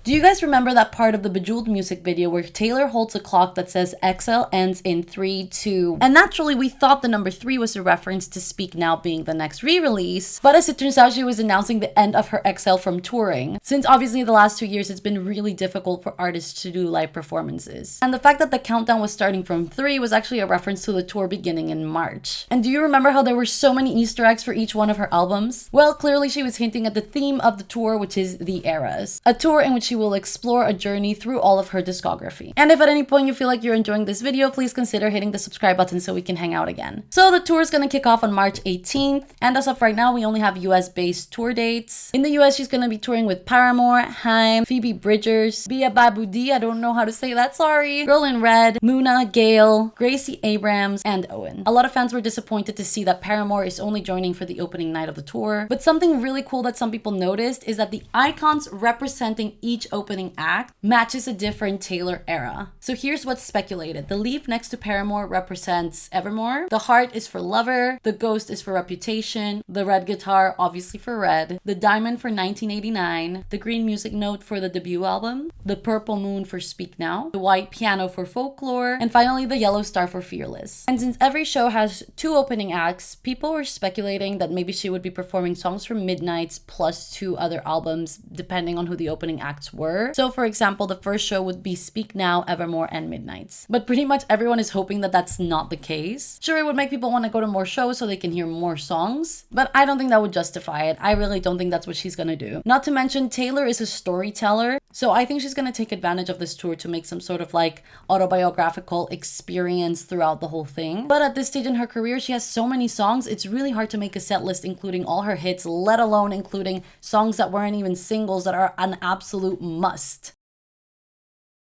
Do you guys remember that part of the Bejeweled music video where Taylor holds a clock that says EXILE ends in 3, 2, and naturally we thought the number 3 was a reference to Speak Now being the next re-release, but as it turns out she was announcing the end of her EXILE from touring, since obviously the last 2 years it's been really difficult for artists to do live performances. And the fact that the countdown was starting from 3 was actually a reference to the tour beginning in March. And do you remember how there were so many Easter eggs for each one of her albums? Well, clearly she was hinting at the theme of the tour, which is The Eras, a tour in which she will explore a journey through all of her discography. And if at any point you feel like you're enjoying this video, please consider hitting the subscribe button so we can hang out again. So the tour is gonna kick off on March 18th, and as of right now, we only have US-based tour dates. In the US, she's gonna be touring with Paramore, Haim, Phoebe Bridgers, Bia Baboudi, I don't know how to say that, sorry, Girl in Red, Muna, Gayle, Gracie Abrams, and Owen. A lot of fans were disappointed to see that Paramore is only joining for the opening night of the tour, but something really cool that some people noticed is that the icons representing each opening act matches a different Taylor era. So here's what's speculated. The leaf next to Paramore represents Evermore, the heart is for Lover, the ghost is for Reputation, the red guitar obviously for Red, the diamond for 1989, the green music note for the debut album, the purple moon for Speak Now, the white piano for Folklore, and finally the yellow star for Fearless. And since every show has 2 opening acts, people were speculating that maybe she would be performing songs from Midnights plus 2 other albums depending on who the opening acts were. So for example, the first show would be Speak Now, Evermore, and Midnights. But pretty much everyone is hoping that that's not the case. Sure, it would make people want to go to more shows so they can hear more songs, but I don't think that would justify it. I really don't think that's what she's gonna do. Not to mention, Taylor is a storyteller, so I think she's gonna take advantage of this tour to make some sort of like autobiographical experience throughout the whole thing. But at this stage in her career, she has so many songs, it's really hard to make a set list including all her hits, let alone including songs that weren't even singles that are an absolute must.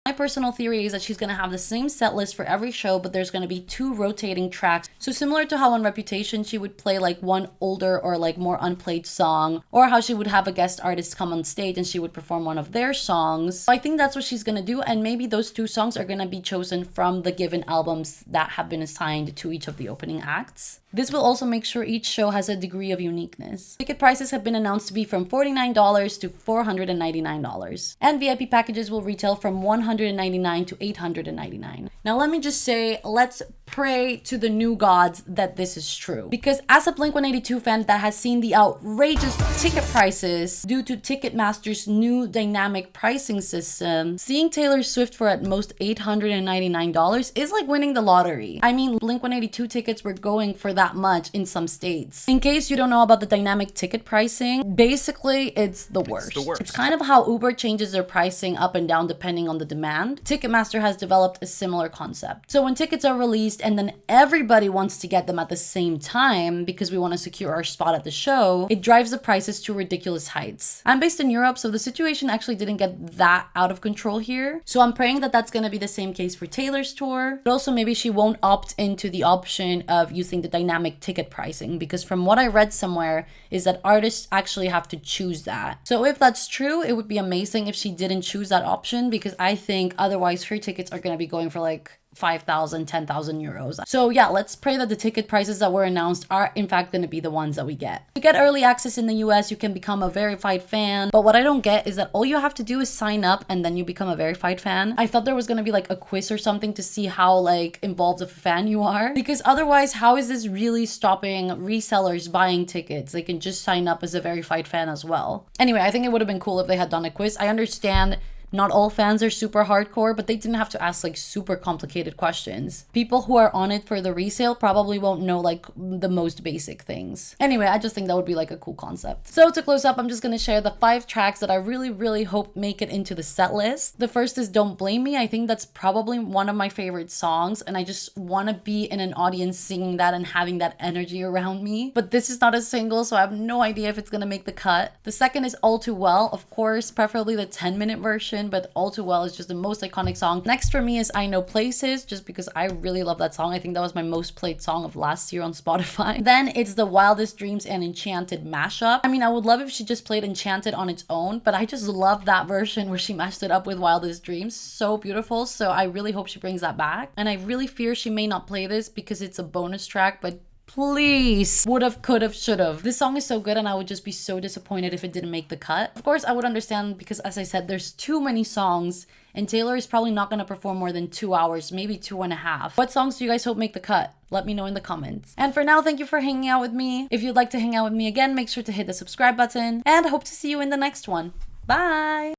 My personal theory is that she's going to have the same set list for every show, but there's going to be 2 rotating tracks. So similar to how on Reputation she would play like one older or like more unplayed song, or how she would have a guest artist come on stage and she would perform one of their songs. So I think that's what she's going to do, and maybe those 2 songs are going to be chosen from the given albums that have been assigned to each of the opening acts. This will also make sure each show has a degree of uniqueness. Ticket prices have been announced to be from $49 to $499, and VIP packages will retail from $199 to $899. Now let me just say, let's pray to the new gods that this is true, because as a Blink-182 fan that has seen the outrageous ticket prices due to Ticketmaster's new dynamic pricing system, seeing Taylor Swift for at most $899 is like winning the lottery. I mean, Blink-182 tickets were going for that much in some states. In case you don't know about the dynamic ticket pricing, basically it's the worst. It's kind of how Uber changes their pricing up and down depending on the demand. Ticketmaster has developed a similar concept. So when tickets are released and then everybody wants to get them at the same time because we want to secure our spot at the show, it drives the prices to ridiculous heights. I'm based in Europe, so the situation actually didn't get that out of control here. So I'm praying that that's going to be the same case for Taylor's tour, but also maybe she won't opt into the option of using the dynamic ticket pricing, because from what I read somewhere is that artists actually have to choose that. So if that's true, it would be amazing if she didn't choose that option, because I think otherwise her tickets are going to be going for like 5,000, 10,000 euros. So yeah, let's pray that the ticket prices that were announced are in fact going to be the ones that we get. To get early access in the US, you can become a verified fan. But what I don't get is that all you have to do is sign up and then you become a verified fan. I thought there was going to be like a quiz or something to see how like involved of a fan you are. Because otherwise, how is this really stopping resellers buying tickets? They can just sign up as a verified fan as well. Anyway, I think it would have been cool if they had done a quiz. I understand not all fans are super hardcore, but they didn't have to ask like super complicated questions. People who are on it for the resale probably won't know like the most basic things. Anyway, I just think that would be like a cool concept. So to close up, I'm just gonna share the 5 tracks that I really hope make it into the set list. The first is Don't Blame Me. I think that's probably one of my favorite songs, and I just want to be in an audience singing that and having that energy around me. But this is not a single, so I have no idea if it's gonna make the cut. The second is All Too Well, of course, preferably the 10-minute version, but All Too Well is just the most iconic song. Next for me is I Know Places, just because I really love that song. I think that was my most played song of last year on Spotify. Then it's the Wildest Dreams and Enchanted mashup. I mean, I would love if she just played Enchanted on its own, but I just love that version where she mashed it up with Wildest Dreams. So beautiful. So I really hope she brings that back. And I really fear she may not play this because it's a bonus track, but Please. Would've, could've, should've. This song is so good and I would just be so disappointed if it didn't make the cut. Of course, I would understand because as I said, there's too many songs and Taylor is probably not gonna perform more than 2 hours, maybe 2.5. What songs do you guys hope make the cut? Let me know in the comments. And for now, thank you for hanging out with me. If you'd like to hang out with me again, make sure to hit the subscribe button and I hope to see you in the next one. Bye!